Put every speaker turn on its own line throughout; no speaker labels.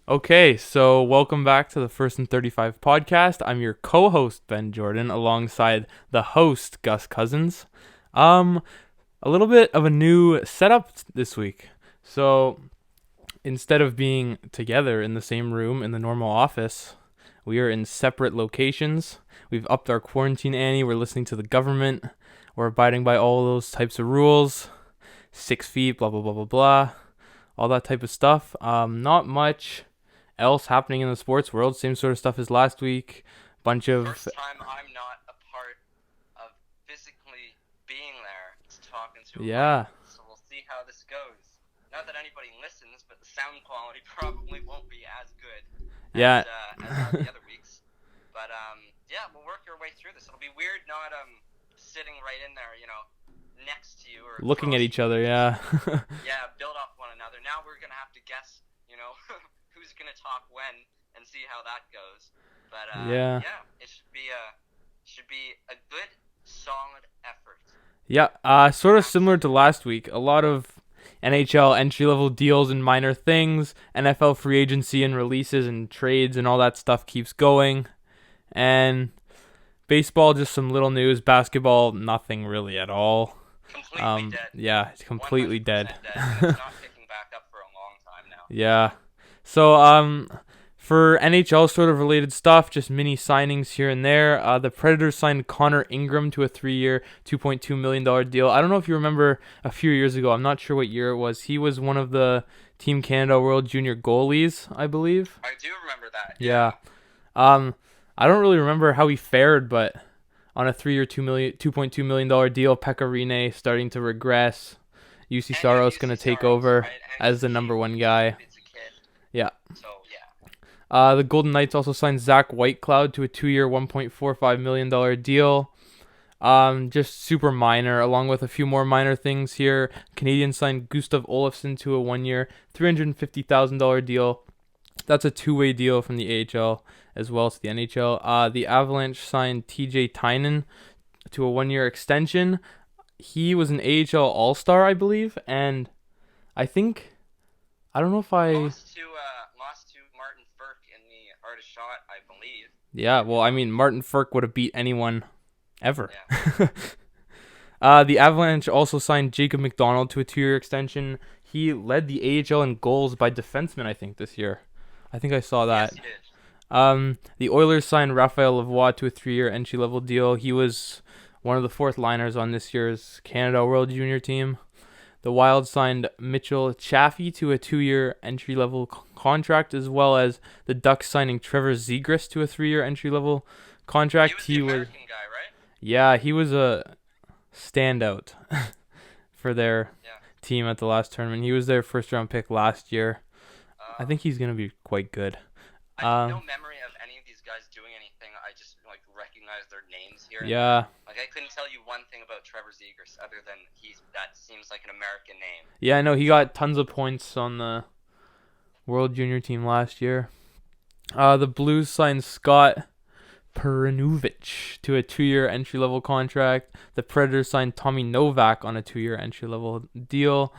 Okay, so welcome back to the First and 35 podcast. I'm your co-host Ben Jordan alongside the host Gus Cousins. Um a little bit of a new setup this week. So, instead of being together in the same room in the normal office, we are in separate locations. We've upped our quarantine ante. We're listening to the government. We're abiding by all those types of rules. 6 feet, blah blah blah blah blah. All that type of stuff. Not much else happening in the sports world. Same sort of stuff as last week. Bunch of
First time I'm not a part of physically being there to talking to a mic.
yeah,
So we'll see how this goes. Not that anybody listens, but the sound quality probably won't be as good
yeah.
as are the other weeks. But yeah, we'll work our way through this. It'll be weird not sitting right in there, next to you or
Looking at
across
each
from you.
other.
Just
Yeah,
yeah, build off one another. Now we're gonna have to guess, who's gonna talk when and see how that goes. But
yeah,
yeah, it should be a good solid effort.
yeah. Sort of similar to last week. A lot of NHL entry level deals and minor things. NFL free agency and releases and trades and all that stuff keeps going. And baseball, just some little news. Basketball, nothing really at all.
Completely dead.
Yeah, it's completely dead.
100% dead, and it's not picking back up for a long time now.
Yeah. So, for NHL sort of related stuff, just mini signings here and there. The Predators signed Connor Ingram to a 3-year, $2.2 million deal. I don't know if you remember a few years ago. I'm not sure what year it was. He was one of the Team Canada World Junior goalies, I believe.
I do remember that.
Yeah.
Yeah.
Um, I don't really remember how he fared, but on a 3-year, $2.2 million deal, Pekka Rinne starting to regress. UC
And yeah,
Saros
UC
gonna take
Saros,
over
right? And
as the number one guy.
it's a kid.
Yeah.
So yeah.
The Golden Knights also signed Zach Whitecloud to a 2-year, $1.45 million deal. Just super minor, along with a few more minor things here. Canadians signed Gustav Olofsson to a 1-year, $350,000 deal. That's a two-way deal from the AHL as well as the NHL. The Avalanche signed TJ Tynan to a 1-year extension. He was an AHL All-Star, I believe, and I think I don't know if I
Lost to Martin Firk in the hardest shot, I believe.
yeah,
Could be
well, I
wrong.
mean Martin Firk would have beat anyone ever.
Yeah.
The Avalanche also signed Jacob McDonald to a 2-year extension. He led the AHL in goals by defensemen, I think, this year. I think I saw
Yes,
that.
he did.
The Oilers signed Raphael Lavoie to a 3-year entry-level deal. He was one of the fourth liners on this year's Canada World Junior team. The Wild signed Mitchell Chaffee to a 2-year entry-level contract, as well as the Ducks signing Trevor Zegras to a 3-year entry-level
He
contract.
was the American guy, right?
Yeah, he was a standout for their
Yeah.
team at the last tournament. He was their first-round pick last year. I
Uh,
think he's gonna be quite good.
I have no
Um,
memory of any of these guys doing anything. I just recognize their names here and there.
yeah,
Like I couldn't tell you one thing about Trevor Zegers other than that seems like an American name.
yeah, I know he
So
got tons of points on the World Junior team last year. The Blues signed Scott Perunovic to a 2-year entry-level contract. The Predators signed Tommy Novak on a 2-year entry-level deal.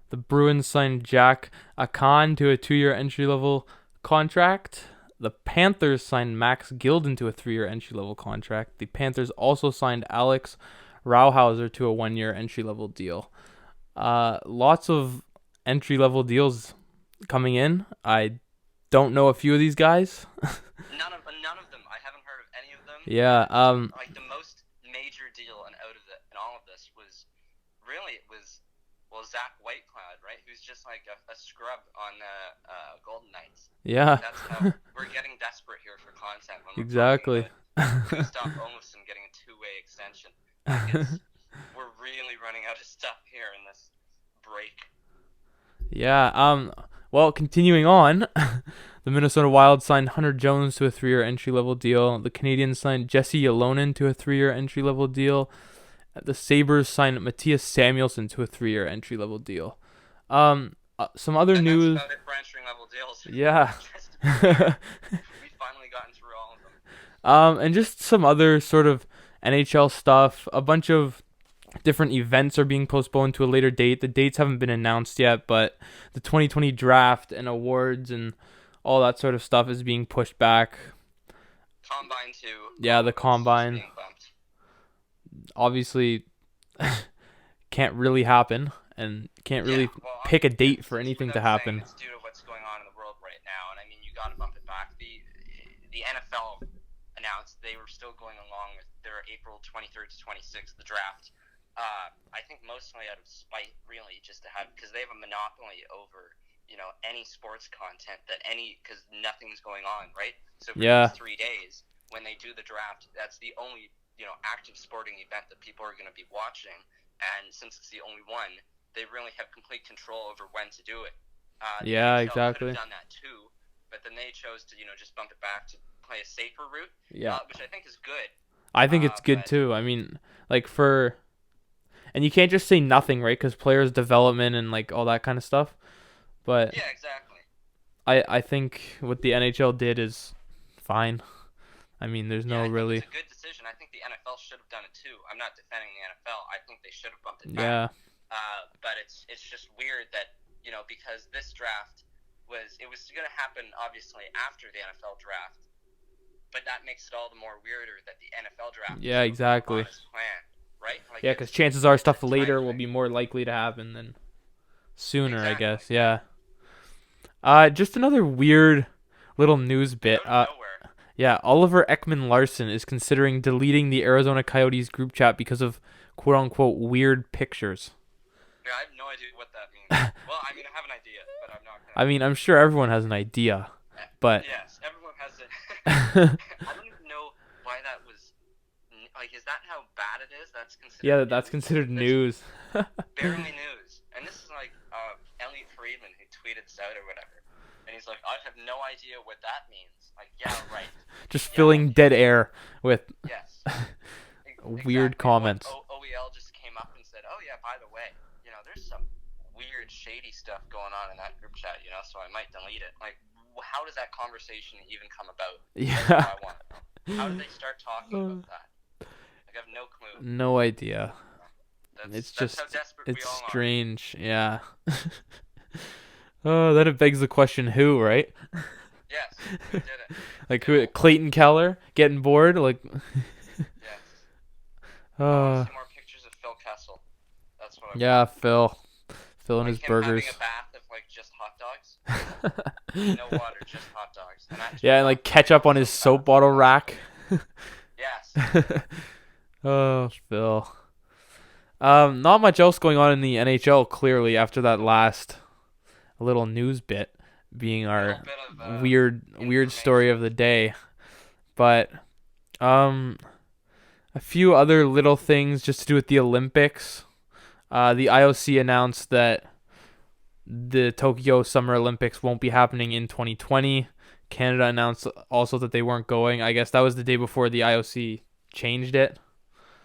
The Bruins signed Jack Akan to a 2-year entry-level contract. The Panthers signed Max Gilden to a 3-year entry-level contract. The Panthers also signed Alex Rauhauser to a 1-year entry-level deal. Lots of entry-level deals coming in. I don't know a few of these guys.
none of them. I haven't heard of any of them.
Yeah.
Like the most major deal and out of it and all of this was really it was well Zach Whitecloud, right? Who's just like a scrub on the Golden Knights.
Yeah.
That's how we're getting desperate here for content when we're
Exactly.
talking about Gustav Olofsson getting a two-way extension. It's we're really running out of stuff here in this break.
Yeah. Well, continuing on, the Minnesota Wild signed Hunter Jones to a 3-year entry-level deal. The Canadians signed Jesse Ylonen to a 3-year entry-level deal. The Sabres signed Matthias Samuelson to a 3-year entry-level deal. Some other
And
news.
that's about it for entry level deals.
Yeah.
Just to be fair, we've finally gotten through all of them.
And just some other sort of NHL stuff. A bunch of different events are being postponed to a later date. The dates haven't been announced yet, but the 2020 draft and awards and all that sort of stuff is being pushed back.
Combine too.
Yeah,
All
the
of it's just
combine
being bumped.
obviously can't really happen and can't
Yeah,
really
well,
pick a
yeah,
date for
it's
anything to
without saying
happen.
it's due to what's going on in the world right now, and I mean you got to bump it back. The NFL announced they were still going along with their April 23rd to 26th the draft. I think mostly out of spite, really, just to have because they have a monopoly over any sports content because nothing's going on, right? So for these
Yeah,
3 days when they do the draft, that's the only active sporting event that people are going to be watching. And since it's the only one, they really have complete control over when to do it. The
yeah,
NHL could have
exactly.
done that too, but then they chose to just bump it back to play a safer route,
Yeah,
which I think is good.
I think it's good
But
too. I mean, like for and you can't just say nothing, right? Because players' development and like all that kind of stuff. But
yeah, exactly.
I think what the NHL did is fine. I mean, there's
Yeah,
no
I think it was
really.
a good decision. I think the NFL should have done it too. I'm not defending the NFL. I think they should have bumped it back.
Yeah,
But it's just weird that because this draft was going to happen obviously after the NFL draft, but that makes it all the more weirder that the NFL draft
yeah,
isn't going on
exactly.
as planned, right? Like
Yeah, because chances are
it's a
stuff
time
later will
thing.
be more likely to happen than sooner, I
Exactly.
guess. Yeah. Just another weird little news bit.
Out of nowhere.
Yeah, Oliver Ekman Larson is considering deleting the Arizona Coyotes group chat because of quote unquote weird pictures.
Yeah, I have no idea what that means. Well, I mean, I have an idea, but I'm not
I
gonna.
mean, I'm sure everyone has an idea, but
Yes, everyone has it.
yeah,
I don't even know why that was. Like, is that how bad it is? That's considered
that's
news.
considered
That's
news.
barely news. And this is like Elliot Friedman who tweeted this out or whatever. And he's like, I have no idea what that means. Like, yeah, right.
Just
Yeah,
filling dead air with
yes.
weird
Exactly. What
comments.
OEL just came up and said, oh, yeah, by the way, there's some weird, shady stuff going on in that group chat, so I might delete it. Like, how does that conversation even come about? That's
Yeah.
what I want to know. How did they start talking about that? Like, I have no clue.
No idea.
That's
It's
that's how
just
desperate we
it's
all are.
strange. Yeah. Oh, then it begs the question, who, right?
Yes, who did it?
Like who?
Phil.
Clayton Keller getting bored? Like,
Yes. I want to
uh,
see more pictures of Phil Kessel. That's what I
yeah,
want.
Phil and
Like
his
him having
burgers.
a bath of like just hot dogs. No water, just hot dogs. And actually
Yeah, and
not
like ketchup on his
soap
soap
bath.
bottle rack.
Yes.
Oh, Phil. Not much else going on in the NHL. Clearly, after that last little news bit being
A little
our
bit of
weird story of
information.
the day, but um, a few other little things just to do with the Olympics. The IOC announced that the Tokyo Summer Olympics won't be happening in 2020. Canada announced also that they weren't going. I guess that was the day before the IOC changed it.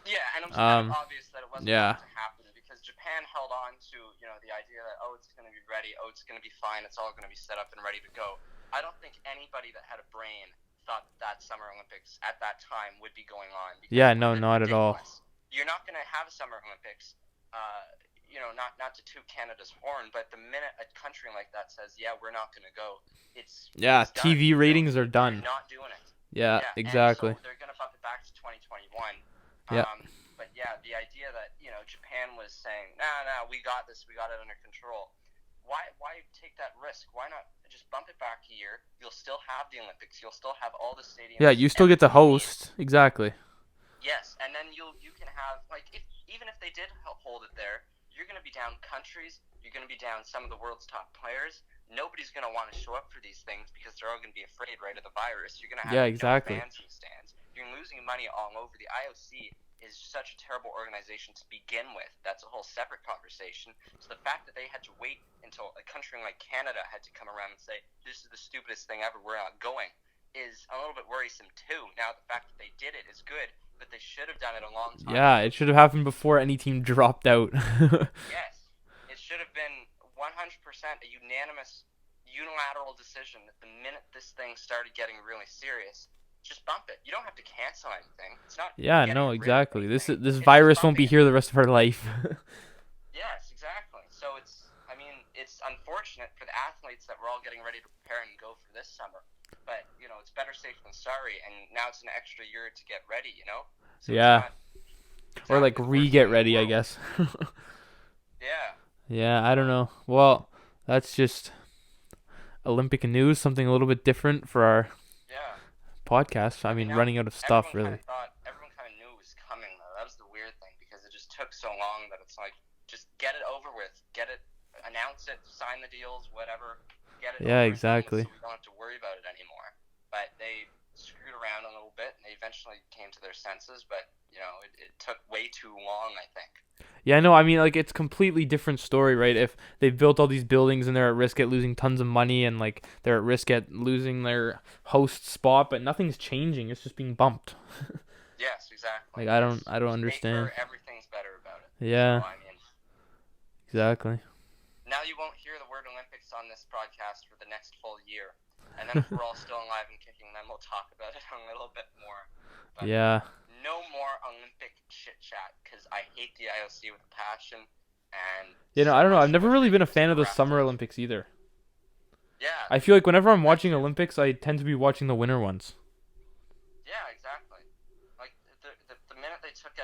Yeah, and it was kind of
Um,
obvious that it wasn't
yeah,
going to happen because Japan held on to, the idea that, oh, it's going to be ready, oh, it's going to be fine, it's all going to be set up and ready to go. I don't think anybody that had a brain thought that Summer Olympics at that time would be going on because
yeah,
it would
no,
have been
not at all.
ridiculous. You're not going to have a Summer Olympics, not to toot Canada's horn, but the minute a country like that says, yeah, we're not going to go,
Yeah,
it's done.
TV ratings are
You're
done.
not doing it.
Yeah,
Yeah, and so
exactly.
they're going to bump it back to 2021.
Yeah,
But yeah, the idea that Japan was saying, nah, we got this, we got it under control. Why take that risk? Why not just bump it back a year? You'll still have the Olympics. You'll still have all the stadiums.
yeah, you still get to
everything you need.
host. Exactly.
Yes, and then you can have even if they did hold it there, you're going to be down countries. You're going to be down some of the world's top players. Nobody's going to want to show up for these things because they're all going to be afraid, right, of the virus. You're going to have
Yeah,
no
exactly.
fans in the stands. You're losing money all over. The IOC is such a terrible organization to begin with. That's a whole separate conversation. So the fact that they had to wait until a country like Canada had to come around and say, this is the stupidest thing ever, we're not going, is a little bit worrisome too. Now, the fact that they did it is good, but they should have done it a long time
Yeah,
ago.
it should have happened before any team dropped out.
Yes. It should have been 100% a unanimous, unilateral decision that the minute this thing started getting really serious, just bump it. You don't have to cancel anything. It's not
Yeah,
getting
no,
rid of
exactly. This
anything.
this
It's just
virus won't be
bumping it.
here the rest of our life.
Yes, exactly. So I mean, it's unfortunate for the athletes that we're all getting ready to prepare and go for this summer. But it's better safe than sorry, and now it's an extra year to get ready. So it's
Yeah.
not
Or like
exactly the worst
re-get
thing in the
ready, I
world.
guess.
Yeah.
Yeah, I don't know. Well, that's just Olympic news, something a little bit different for our
Yeah.
podcast. I
I mean,
mean, running out of stuff, really.
everyone kind of knew it was coming, though. That was the weird thing because it just took so long that it's like, just get it over with, get it, announce it, sign the deals, whatever, get it
Yeah,
over and done with,
exactly.
so we don't have to worry about it anymore. But they screwed around a little bit, and they eventually came to their senses. But it took way too long, I think.
Yeah, no, I mean, like, it's completely different story, right? If they've built all these buildings and they're at risk at losing tons of money and, like, they're at risk at losing their host spot, but nothing's changing. It's just being bumped.
Yes, exactly.
Like, I don't understand.
Paper, everything's better about it.
Yeah,
So I mean,
exactly.
now you won't hear the word Olympics on this broadcast for the next full year. And then if we're all still alive and kicking, then we'll talk about it a little bit more. But
Yeah.
no more Olympic chit chat because I hate the IOC with a passion. And
I don't know. I've
much
never
more
really been a
things
fan of the
wrapped
Summer
up.
Olympics either.
Yeah.
I feel like whenever I'm watching
Actually,
Olympics, I tend to be watching the winter ones.
yeah, exactly. Like the minute they took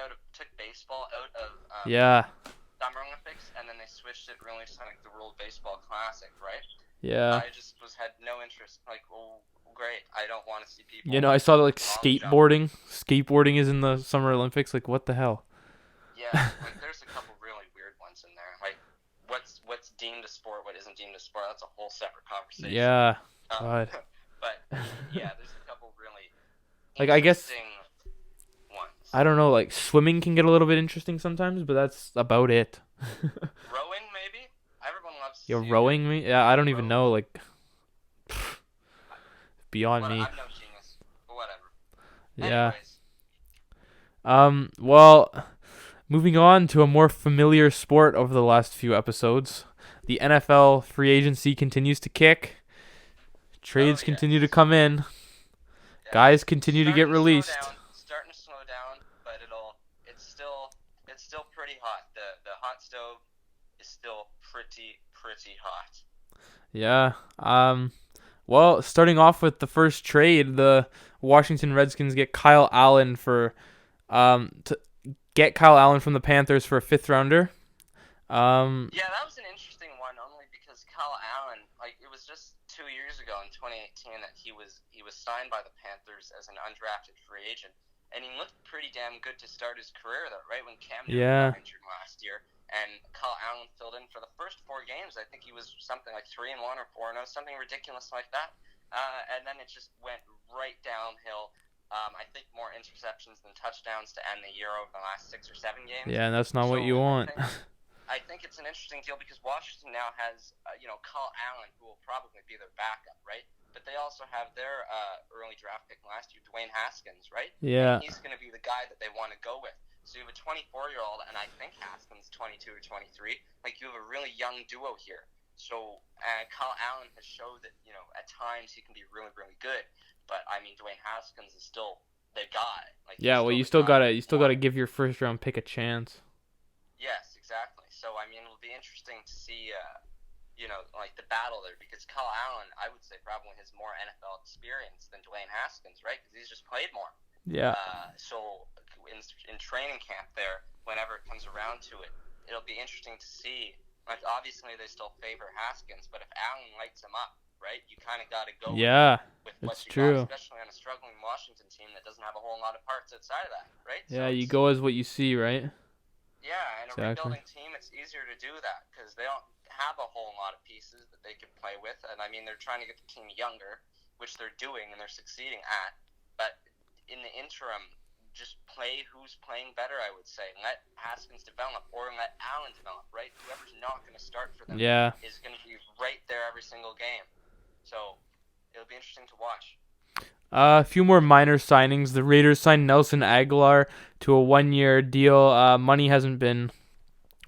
baseball out of
Yeah.
Summer Olympics, and then they switched it really to like the World Baseball Classic, right?
Yeah.
I just had no interest. Like, well, great. I don't want to see people.
I saw that, like,
all jump.
skateboarding. Skateboarding is in the Summer Olympics. Like, what the hell?
Yeah, like there's a couple really weird ones in there. Like, what's deemed a sport, what isn't deemed a sport. That's a whole separate conversation.
Yeah. God.
But yeah, there's a couple really
Like, I guess,
interesting ones.
I don't know, like, swimming can get a little bit interesting sometimes, but that's about it.
Rowing, maybe. Everyone loves.
You're rowing me? Yeah, I don't even know. Like, beyond me.
I'm no genius, but whatever.
Yeah.
Anyways.
Well, moving on to a more familiar sport over the last few episodes. The NFL free agency continues to kick. Trades continue to come in.
Yeah.
Guys continue to get released.
Starting to slow down, but it's still pretty hot. The hot stove is still pretty hot.
Yeah. Well, starting off with the first trade, the Washington Redskins get Kyle Allen from the Panthers for a 5th rounder.
Yeah, that was an interesting one, only because Kyle Allen, like, it was just 2 years ago in 2018 that he was signed by the Panthers as an undrafted free agent, and he looked pretty damn good to start his career, though, right when Cam Newton got injured last year, and Kyle Allen filled in for the first 4 games. I think he was something like 3-1 or 4-0, something ridiculous like that, and then it just went right downhill. I think more interceptions than touchdowns to end the year over the last 6 or 7 games.
Yeah, and that's not what you want.
I think it's an interesting deal because Washington now has, Kyle Allen, who will probably be their backup, right? But they also have their early draft pick last year, Dwayne Haskins, right?
Yeah.
And he's going to be the guy that they want to go with. So you have a 24-year-old, and I think Haskins 22 or 23. Like, you have a really young duo here. So Kyle Allen has showed that, at times he can be really, really good. But I mean, Dwayne Haskins is still the guy. Like,
yeah, well, you still gotta give your 1st round pick a chance.
Yes, exactly. So I mean, it'll be interesting to see, like the battle there, because Kyle Allen, I would say, probably has more NFL experience than Dwayne Haskins, right? Because he's just played more.
Yeah.
So in training camp there, whenever it comes around to it, it'll be interesting to see. Like, obviously they still favor Haskins, but if Allen lights him up, right, you kind of got to go. With what you got, especially on a struggling Washington team that doesn't have a whole lot of parts outside of that, right?
Yeah, you go as what you see, right?
Yeah, and a rebuilding team, it's easier to do that because they don't have a whole lot of pieces that they can play with. And I mean, they're trying to get the team younger, which they're doing and they're succeeding at. But in the interim, just play who's playing better, I would say. Let Haskins develop or let Allen develop, right? Whoever's not going to start for them is going to be right there every single game. So it'll be interesting to watch.
A few more minor signings. The Raiders signed Nelson Aguilar to a 1-year deal. Money hasn't been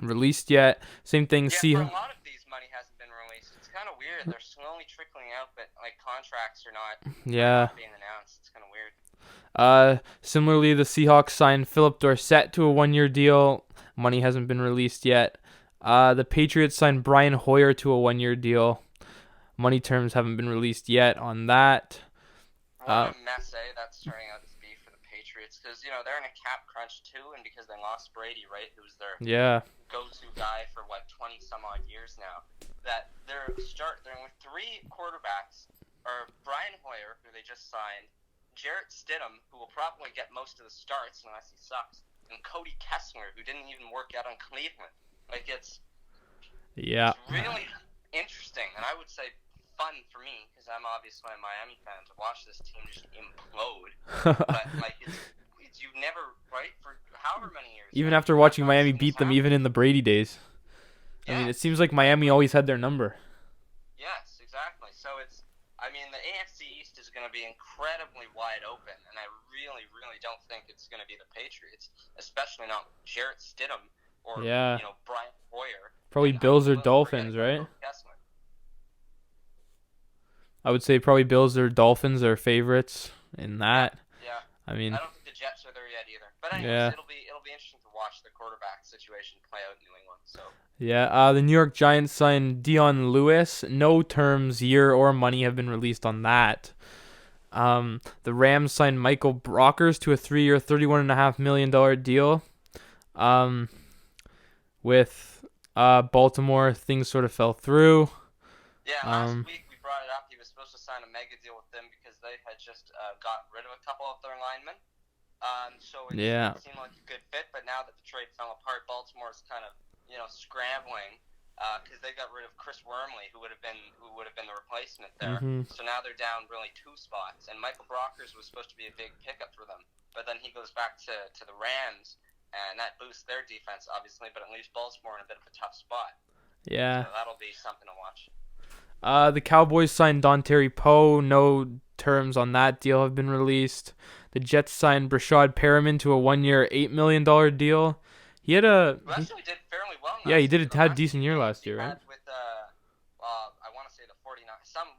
released yet. Same thing.
Yeah, for a lot of these, money hasn't been released. It's kind of weird. They're slowly trickling out, but like contracts are not being announced. It's kind of weird.
Similarly, the Seahawks signed Philip Dorsett to a 1-year deal. Money hasn't been released yet. The Patriots signed Brian Hoyer to a 1-year deal. Money terms haven't been released yet on that.
What a mess, that's turning out to be for the Patriots, because they're in a cap crunch too, and because they lost Brady, right, who's their
Yeah.
go-to guy for 20 some odd years now. That they're with three quarterbacks, or Brian Hoyer, who they just signed, Jarrett Stidham, who will probably get most of the starts unless he sucks, and Cody Kessler, who didn't even work out on Cleveland. It's really interesting, and I would say fun for me, because I'm obviously a Miami fan, to watch this team just implode. But you've never, right, for however many years.
Even after watching Miami beat them even in the Brady days. Yes. I mean, it seems like Miami always had their number.
Yes, exactly. So the AFC East is going to be incredibly wide open, and I really, really don't think it's going to be the Patriots, especially not Jarrett Stidham or Brian Hoyer.
Probably Bills or Dolphins, right? I would say probably Bills or Dolphins are favorites in that.
Yeah.
I mean,
I don't think the Jets are there yet either. But anyways, it'll be interesting to watch the quarterback situation play out in New England. So.
Yeah, the New York Giants signed Dion Lewis. No terms, year, or money have been released on that. The Rams signed Michael Brockers to a 3-year, $31.5 million deal. With Baltimore, things sort of fell through.
Yeah, last week we brought it up. He was supposed to sign a mega deal with them because they had just got rid of a couple of their linemen. So it seemed like a good fit. But now that the trade fell apart, Baltimore's kind of scrambling because they got rid of Chris Wormley, who would have been the replacement there. Mm-hmm. So now they're down really 2 spots. And Michael Brockers was supposed to be a big pickup for them, but then he goes back to the Rams, and that boosts their defense obviously, but it leaves Baltimore in a bit of a tough spot.
Yeah.
So that'll be something to watch.
The Cowboys signed Dontari Poe. No terms on that deal have been released. The Jets signed Brashad Perriman to a 1-year, $8 million deal. He had
actually did fairly well.
He had a decent year last year, right?
With I want to say the 49,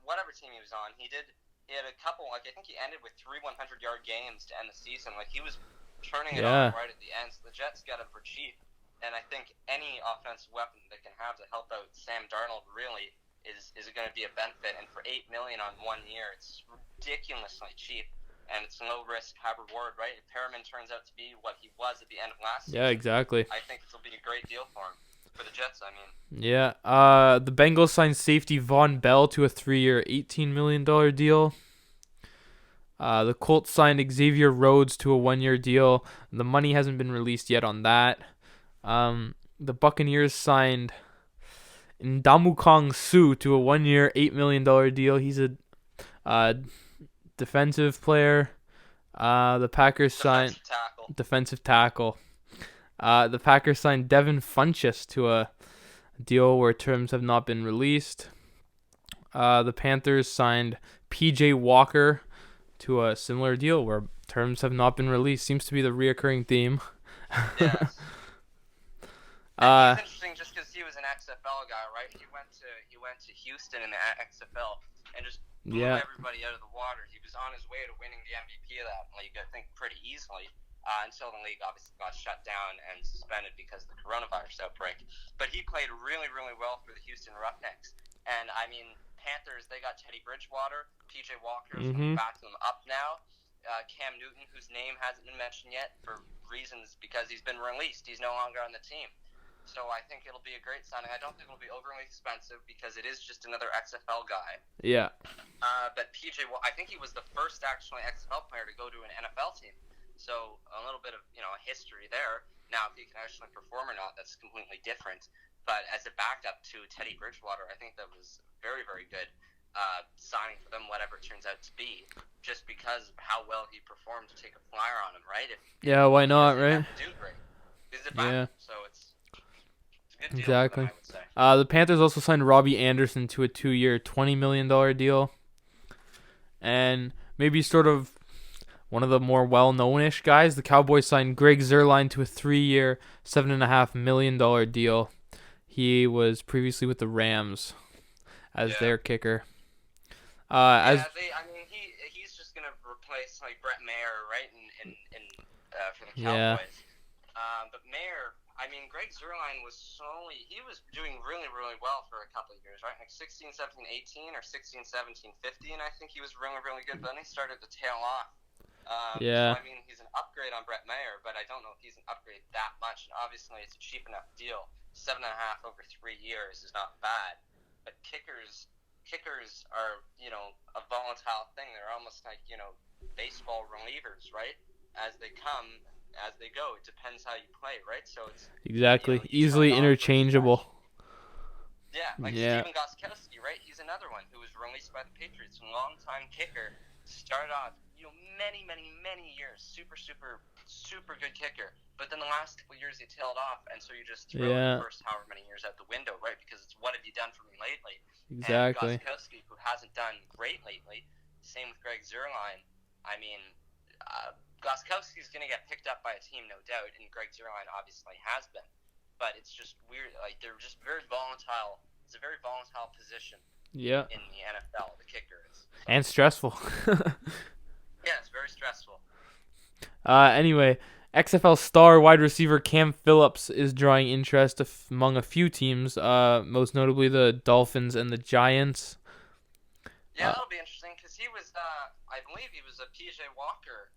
whatever team he was on. He had a couple. I think he ended with 3 100-yard games to end the season. He was turning it on right at the end. So the Jets got him for cheap, and I think any offensive weapon they can have to help out Sam Darnold really is going to be a benefit. And for $8 million on 1 year, it's ridiculously cheap. And it's low risk, high reward, right? If Perriman turns out to be what he was at the end of last season,
exactly.
I think this will be a great deal for him. For the Jets, I mean.
Yeah. The Bengals signed safety Von Bell to a 3-year, $18 million deal. The Colts signed Xavier Rhodes to a 1-year deal. The money hasn't been released yet on that. The Buccaneers signed Ndamukong Suh to a 1-year, $8 million deal. He's a defensive player. The Packers signed defensive tackle. The Packers signed Devin Funchess to a deal where terms have not been released. The Panthers signed PJ Walker to a similar deal where terms have not been released. Seems to be the reoccurring theme.
Yes. He's interesting just because he was an XFL guy, right? He went to Houston in the XFL and just blew everybody out of the water. He was on his way to winning the MVP of that league, I think, pretty easily. Until the league obviously got shut down and suspended because of the coronavirus outbreak. But he played really, really well for the Houston Roughnecks. And, Panthers, they got Teddy Bridgewater. PJ Walker is backing them up now. Cam Newton, whose name hasn't been mentioned yet for reasons because he's been released. He's no longer on the team. So I think it'll be a great signing. I don't think it'll be overly expensive because it is just another XFL guy.
Yeah.
But PJ, I think he was the first actually XFL player to go to an NFL team. So a little bit of a history there. Now, if he can actually perform or not, that's completely different. But as a backup to Teddy Bridgewater, I think that was very, very good signing for them, whatever it turns out to be, just because of how well he performed to take a flyer on him, right?
Why not, right?
Do great. He's a backup, so it's a good deal
exactly.
for them, I would say.
The Panthers also signed Robbie Anderson to a 2-year, $20 million deal. And maybe sort of one of the more well-known-ish guys, the Cowboys signed Greg Zuerlein to a 3-year, $7.5 million deal. He was previously with the Rams as their kicker.
He's just gonna replace Brett Maher, right? For the Cowboys. But Maher, I mean, Greg Zerline he was doing really, really well for a couple of years, right? Like 16, 17, 18 or 16, 17, 15, I think he was really, really good. But then he started to tail off. So,
Yeah.
I mean, he's an upgrade on Brett Maher, but I don't know if he's an upgrade that much. And obviously, it's a cheap enough deal. 7.5 over 3 years is not bad. But kickers are, a volatile thing. They're almost like, baseball relievers, right? As they come, as they go. It depends how you play, right? So it's,
Exactly.
you start
Easily
off with
interchangeable.
yeah, like
Yeah.
Steven Gostkowski, right? He's another one who was released by the Patriots, a longtime kicker. Started off, many, many, many years, super, super, super good kicker. But then the last couple of years he tailed off, and so you just throw the
Yeah.
first however many years out the window, right? Because it's what have you done for me lately? And
Exactly.
Gostkowski, who hasn't done great lately, same with Greg Zerline. I mean, Gostkowski's going to get picked up by a team, no doubt, and Greg Zerline obviously has been. But it's just weird. Like they're just very volatile. It's a very volatile position
Yeah.
in the NFL. The kicker is. So,
And stressful.
yeah, it's very stressful.
Anyway, XFL star wide receiver Cam Phillips is drawing interest among a few teams, most notably the Dolphins and the Giants.
Yeah, that'll be interesting because he was, I believe he was a PJ Walker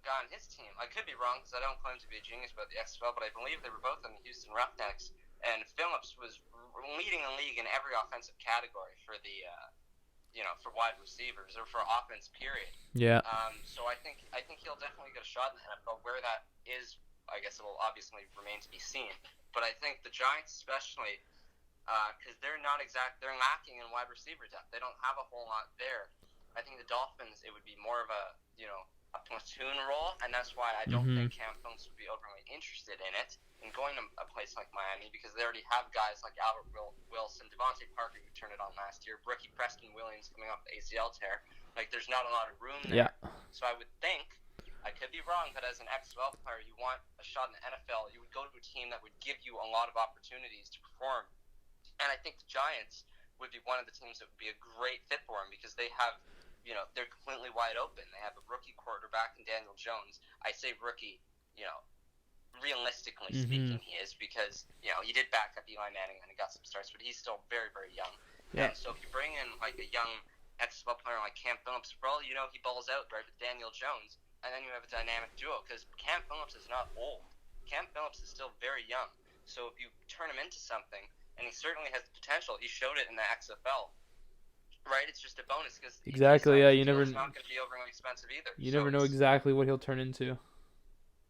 guy on his team. I could be wrong because I don't claim to be a genius about the XFL, but I believe they were both on the Houston Roughnecks. And Phillips was leading the league in every offensive category for the, for wide receivers or for offense. Period.
Yeah.
So I think he'll definitely get a shot in the NFL. Where that is, I guess it will obviously remain to be seen. But I think the Giants, especially, because they're lacking in wide receiver depth. They don't have a whole lot there. I think the Dolphins, it would be more of a a platoon role, and that's why I don't think Cam Phillips would be overly interested in it and going to a place like Miami because they already have guys like Albert Wilson, Devontae Parker who turned it on last year, rookie Preston Williams coming off the ACL tear. Like there's not a lot of room there.
Yeah.
So I would think, I could be wrong, but as an XFL player, you want a shot in the NFL. You would go to a team that would give you a lot of opportunities to perform. And I think the Giants would be one of the teams that would be a great fit for him because they have, they're completely wide open. They have a rookie quarterback in Daniel Jones. I say rookie, realistically speaking, he is because, he did back up Eli Manning and he got some starts, but he's still very, very young.
Yeah.
And so if you bring in like a young XFL player like Cam Phillips, for all you know, he balls out right with Daniel Jones, and then you have a dynamic duo because Cam Phillips is not old. Cam Phillips is still very young. So if you turn him into something, and he certainly has the potential. He showed it in the XFL, right? It's just a bonus because
Exactly. Yeah. You never.
It's not going to be overly expensive either.
You never know exactly what he'll turn into.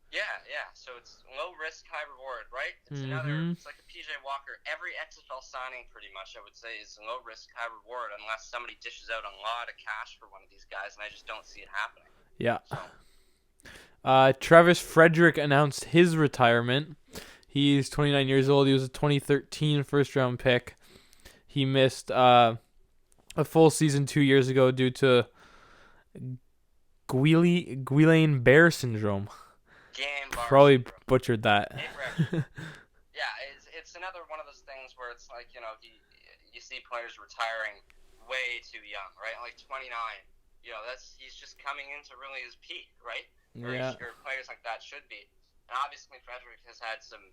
Yeah. So it's low risk, high reward, right? It's another. It's like a PJ Walker. Every XFL signing, pretty much, I would say, is low risk, high reward, unless somebody dishes out a lot of cash for one of these guys, and I just don't see it happening.
Yeah.
So.
Travis Frederick announced his retirement. He's 29 years old. He was a 2013 first-round pick. He missed a full season 2 years ago due to Guillain-Barré syndrome. Probably butchered that.
Yeah, it's another one of those things where it's like, you see players retiring way too young, right? Like 29. He's just coming into really his peak, right?
Yeah.
Or players like that should be. And obviously Frederick has had some,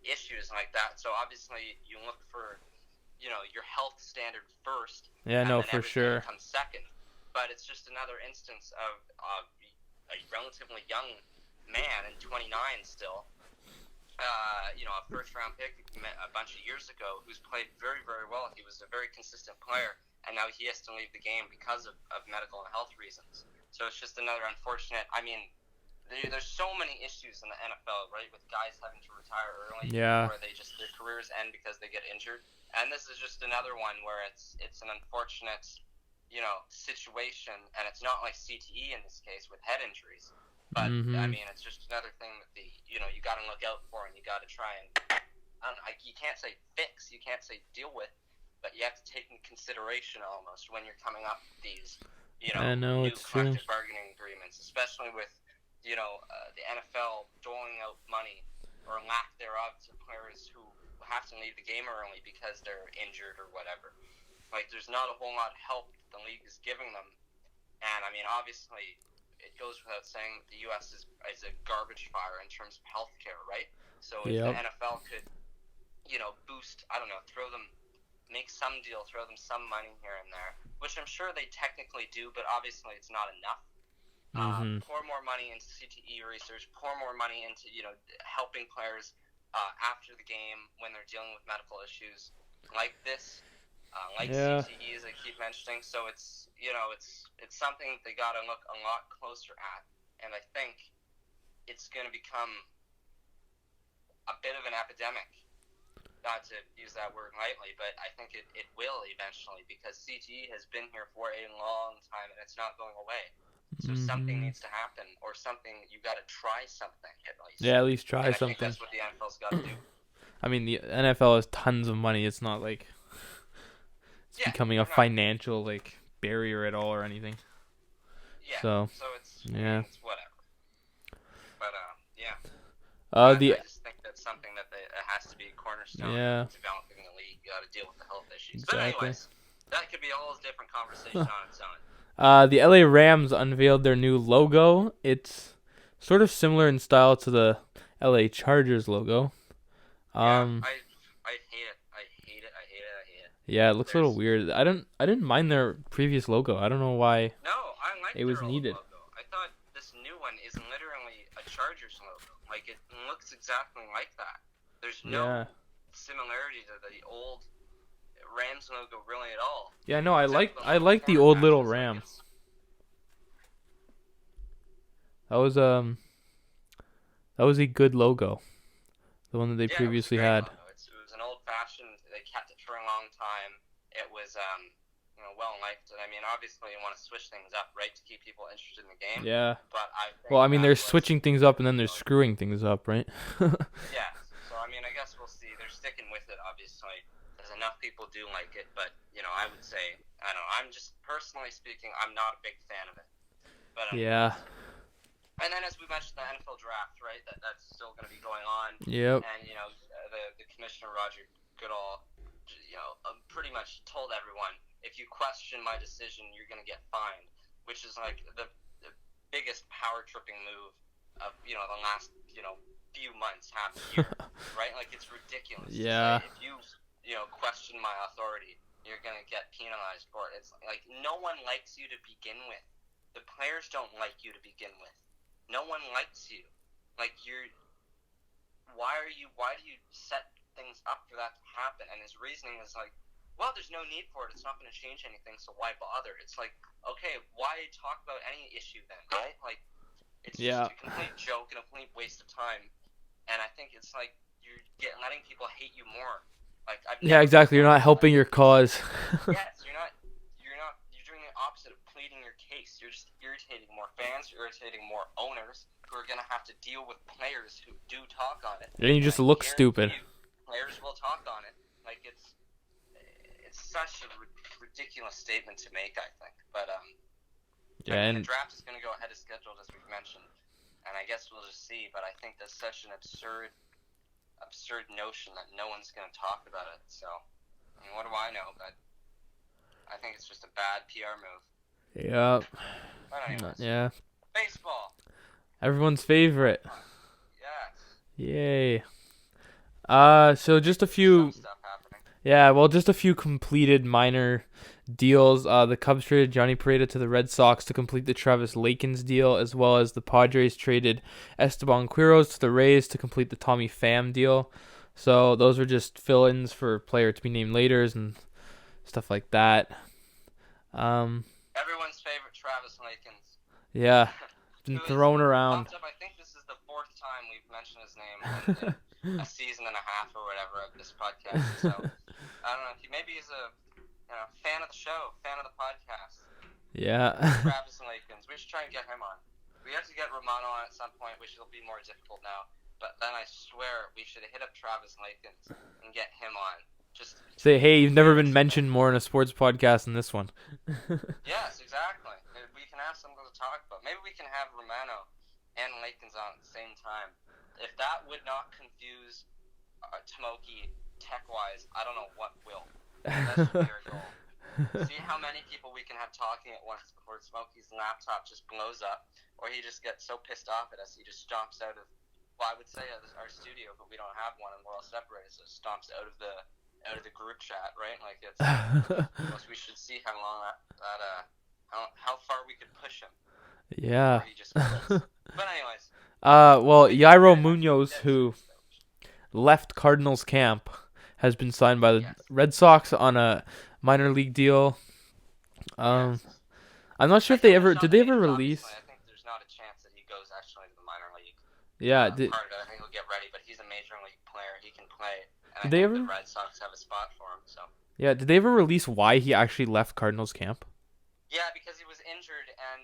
issues like that. So obviously you look for, your health standard first.
Yeah, no, for sure.
Comes second. But it's just another instance of a relatively young man and 29 still. A first-round pick a bunch of years ago who's played very, very well. He was a very consistent player, and now he has to leave the game because of medical and health reasons. So it's just another unfortunate. I mean, there's so many issues in the NFL, right, with guys having to retire early, where their careers end because they get injured, and this is just another one where it's an unfortunate, situation, and it's not like CTE in this case with head injuries, but I mean, it's just another thing that you got to look out for, and you got to try and, you can't say fix, you can't say deal with, but you have to take into consideration almost when you're coming up with these, new collective bargaining agreements, especially with the NFL doling out money or lack thereof to players who have to leave the game early because they're injured or whatever. Like, there's not a whole lot of help the league is giving them. And, I mean, obviously, it goes without saying that the U.S. is a garbage fire in terms of healthcare, right? So if the
Yep.
NFL could, boost, I don't know, make some deal, throw them some money here and there, which I'm sure they technically do, but obviously it's not enough.
Mhm.
Pour more money into CTE research, pour more money into helping players after the game when they're dealing with medical issues like this, like
Yeah.
CTE as I keep mentioning. So it's it's something they got to look a lot closer at, and I think it's going to become a bit of an epidemic. Not to use that word lightly, but I think it will eventually, because CTE has been here for a long time and it's not going away. So something
Mhm.
needs to happen, or something, you got to try something at least.
Yeah, at least try
And I think
something.
that's what the NFL's got to do.
I mean, the NFL has tons of money. It's not like it's
Yeah,
becoming a
they're not.
financial barrier at all or anything.
Yeah,
So
so it's I
yeah.
mean, it's whatever. But yeah,
The
I just think that's something that it has to be a cornerstone
yeah,
of developing the league. You got to deal with the health issues. But
exactly.
anyways, that could be a whole different conversation on its own.
The LA Rams unveiled their new logo. It's sort of similar in style to the LA Chargers logo.
Yeah,
Um,
I hate it. I hate it. I hate it. I hate it.
yeah, it looks a little
There's
weird. I didn't mind their previous logo. I don't know why
No, I like
it was
their old
needed.
logo. I thought this new one is literally a Chargers logo. Like, it looks exactly like that. There's
Yeah.
no similarity to the old Rams logo really at all,
Yeah, no, I
except
like
for the
I
little
like the
corner
old little
patches. Like,
ram.
it's
That was a good logo. The one that they
Yeah, it was a
previously
great
had.
logo. It was an old fashioned. They kept it for a long time. It was well liked. And I mean, obviously, you want to switch things up, right, to keep people interested in the game.
Yeah.
But I
Well,
think
I mean,
that
they're
was
switching things up and then they're
really
screwing things up, right?
yeah. So I mean, I guess we'll see. They're sticking with it, obviously. There's enough people do like it, but I would say I don't know. I'm just personally speaking, I'm not a big fan of it. But
Yeah.
anyways. And then, as we mentioned, the NFL draft, right? That's still going to be going on.
Yep.
And the commissioner Roger Goodall, pretty much told everyone, if you question my decision, you're going to get fined, which is like the biggest power tripping move of the last few months, half a year, right? Like, it's ridiculous.
Yeah.
To say, if you question my authority, you're going to get penalized for it. It's like, no one likes you to begin with. The players don't like you to begin with. No one likes you. Like, why do you set things up for that to happen? And his reasoning is like, well, there's no need for it. It's not going to change anything, so why bother? It's like, okay, why talk about any issue then, right? Like, it's just a complete joke and a complete waste of time. And I think it's like you're letting people hate you more. Like,
Yeah, exactly. You're not helping your cause.
Yes, you're doing the opposite of pleading your case. You're just irritating more fans, you're irritating more owners who are going to have to deal with players who do talk on it.
Then you just look stupid.
Players will talk on it. Like, it's such a ridiculous statement to make, I think. But the draft is going to go ahead as scheduled, as we've mentioned, and I guess we'll just see. But I think that's such an absurd notion that no one's going to talk about it. So, I mean, what do I know? But I think it's just a bad PR move.
Yeah.
But anyways,
yeah.
baseball.
Everyone's favorite.
Yes.
Yay. So just a few.
Some stuff happening.
Yeah, well, just a few completed minor deals. The Cubs traded Johnny Pereda to the Red Sox to complete the Travis Lakins deal, as well as the Padres traded Esteban Quiroz to the Rays to complete the Tommy Pham deal. So those were just fill-ins for player to be named laters and stuff like that.
Everyone's favorite Travis Lakins.
Yeah, been thrown around.
Up, I think this is the fourth time we've mentioned his name in a season and a half or whatever of this podcast. So I don't know. Maybe he's a fan of the show, fan of the podcast.
Yeah.
Travis Lakins. We should try and get him on. We have to get Romano on at some point, which will be more difficult now. But then I swear we should hit up Travis Lakins and get him on. Just
say, hey, you've never been mentioned more in a sports podcast than this one.
Yes, exactly. We can have something to talk about. Maybe we can have Romano and Lakins on at the same time. If that would not confuse Tomoki tech-wise, I don't know what will. That should be our goal. See how many people we can have talking at once before Smokey's laptop just blows up, or he just gets so pissed off at us he just stomps out of. Well, I would say our studio, but we don't have one, and we're all separated, so stomps out of the group chat, right? Like it's. We should see how long how far we could push him
Yeah.
before he just quits. But anyways,
Well,
thank you
Yairo
very much for
Munoz,
Dead
who
Serious though.
left Cardinals camp, has been signed by the
Yes,
Red Sox on a minor league deal. Um,
yes.
I'm not sure
I
if they
think
ever
there's
did
not
they
the
ever
obviously.
release.
I think there's not a chance that he goes actually to the minor league
Yeah, did
part of it. I think he'll get ready, but he's a major league player. He can play, and I
did they
think the
ever?
Red Sox have a spot for him. So
Yeah, did they ever release why he actually left Cardinals camp?
yeah, because he was injured and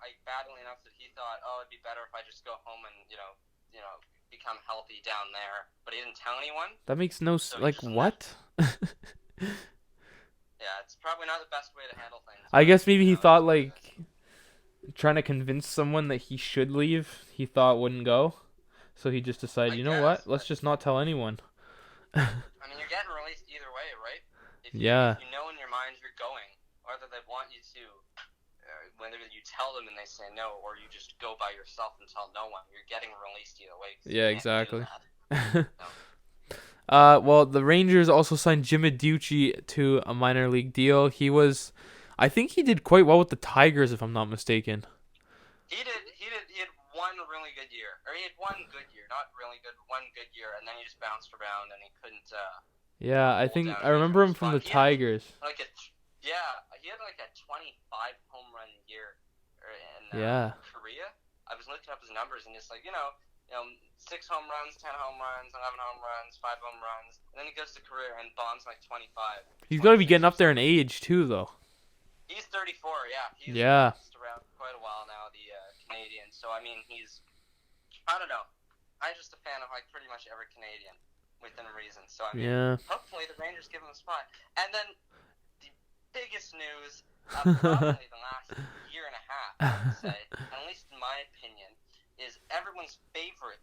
like badly enough that he thought, oh, it'd be better if I just go home and become healthy down there. But he didn't tell anyone,
That makes no
so he
like
just left.
what?
Yeah, it's probably not the best way to handle things,
I
but
guess maybe he
it is
thought
what it is.
like trying to convince someone that he should leave. He thought wouldn't go, so he just decided,
I
you know what?
guess,
Let's
but
just not tell anyone.
I mean, you're getting released either way, right? If you
Yeah,
if you know in your mind you're going, whether they want you to, whether you tell them and they say no, or you just go by yourself and tell no one, you're getting released either way because you
yeah,
can't do
exactly.
that. So,
Well, the Rangers also signed Jim Adiucci to a minor league deal. I think he did quite well with the Tigers, if I'm not mistaken.
he had one really good year, or he had one good year, not really good, one good year, and then he just bounced around and he couldn't
Yeah, I
hold
think
down
I
a
remember
major
him from the
spot. He had
Tigers.
like a yeah, he had like a 25 home run year in
Yeah,
Korea. I was looking up his numbers and it's like six home runs, 10 home runs, 11 home runs, 5 home runs, and then he goes to Korea and bombs like 25,
he's got to be
26
getting
or
up there in
something.
age too, though.
He's 34. Yeah, he's
Yeah,
bounced around quite a while now, the Canadian. So I mean, I don't know. I'm just a fan of like pretty much every Canadian within reason. So I mean,
yeah.
hopefully the Rangers give him a spot. And then the biggest news of probably the last year and a half, I would say, at least in my opinion, is everyone's favorite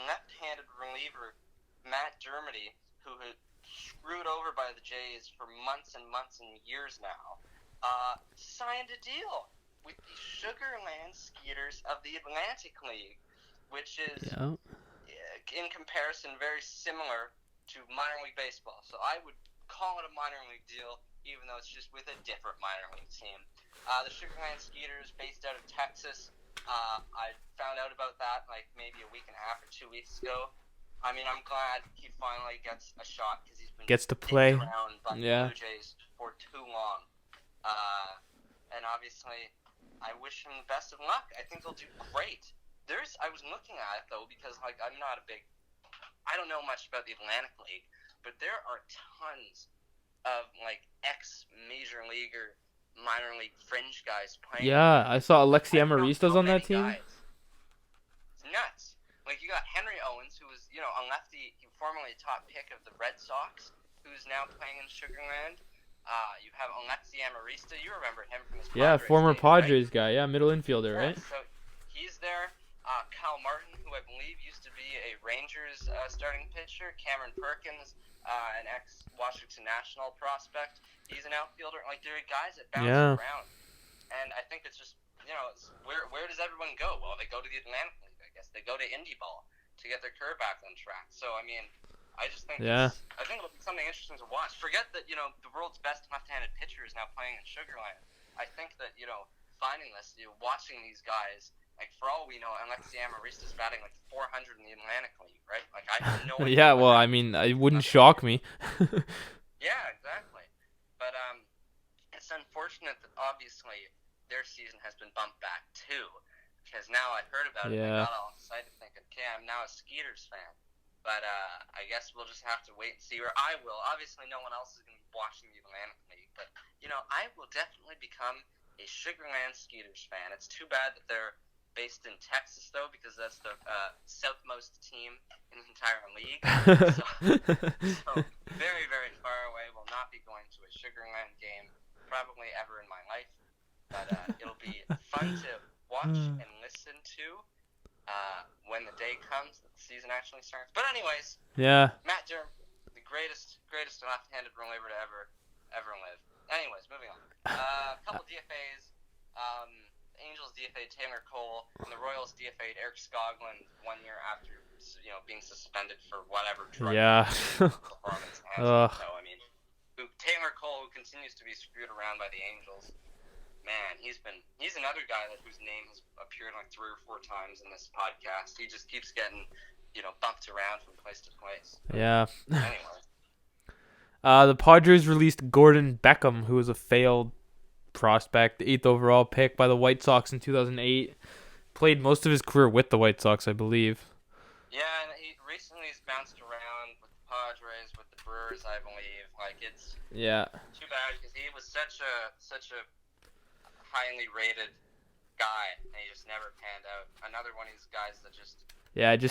left-handed reliever, Matt Dermody, who had screwed over by the Jays for months and months and years now, signed a deal with the Sugarland Skeeters of the Atlantic League, which is,
Yeah.
in comparison, very similar to minor league baseball. So I would call it a minor league deal, even though it's just with a different minor league team. The Sugarland Skeeters, based out of Texas, I found out about that like maybe a week and a half or 2 weeks ago. I mean, I'm glad he finally gets a shot because he's been
Gets to
dicked
play.
around by the
Yeah.
Blue Jays for too long. And obviously, I wish him the best of luck. I think he'll do great. I was looking at it though because like I don't know much about the Atlantic League, but there are tons of like ex-major leaguer, minor league fringe guys playing in
Yeah,
there.
I saw Alexi
I don't know
Amaristas
how
on that
many
team.
guys. It's nuts. Like you got Henry Owens, who was a lefty, formerly a top pick of the Red Sox, who's now playing in Sugarland. You have Alexi Amarista. You remember him from his
Yeah,
Padres
former
days, right?
Padres guy. Yeah, middle infielder,
Yeah,
right?
so he's there. Kyle Martin, who I believe used to be a Rangers starting pitcher. Cameron Perkins, an ex-Washington National prospect. He's an outfielder. Like, there are guys that bounce
Yeah.
around. And I think it's just, where does everyone go? Well, they go to the Atlantic League, I guess. They go to Indie Ball to get their career back on track. So, I mean, I just think
Yeah.
I think it'll be something interesting to watch. Forget that, the world's best left-handed pitcher is now playing in Sugarland. I think that, finding this, watching these guys, like, for all we know, Alexi Amarista's batting like 400 in the Atlantic League, right? Like, I have no idea.
Yeah, well, I mean, it wouldn't shock me.
Yeah, exactly. But it's unfortunate that obviously their season has been bumped back too, because now I heard about it and I
Yeah.
got all excited thinking, okay, I'm now a Skeeters fan. But I guess we'll just have to wait and see. Or I will. Obviously, no one else is going to be watching the Atlantic League. But, I will definitely become a Sugarland Skeeters fan. It's too bad that they're based in Texas, though, because that's the southmost team in the entire league. So very, very far away. Will not be going to a Sugarland game probably ever in my life. But it'll be fun to watch and listen to when the day comes that the season actually starts. But anyways,
Yeah.
Matt Dermody, the greatest left-handed reliever to ever live. Anyways, moving on. A couple DFAs. Angels DFA'd Taylor Cole, and the Royals DFA'd Eric Skoglund 1 year after being suspended for whatever drug
Yeah.
performance enhancement.
Ugh.
So I mean, Taylor Cole, who continues to be screwed around by the Angels, man, he's another guy whose name has appeared like 3 or 4 times in this podcast. He just keeps getting bumped around from place to place.
Yeah.
Anyway.
The Padres released Gordon Beckham, who was a failed prospect, the 8th overall pick by the White Sox in 2008. Played most of his career with the White Sox, I believe.
Yeah, and he recently has bounced around with the Padres, with the Brewers, I believe. Like, it's too bad because he was such a highly rated guy, and he just never panned out. Another one of these guys that just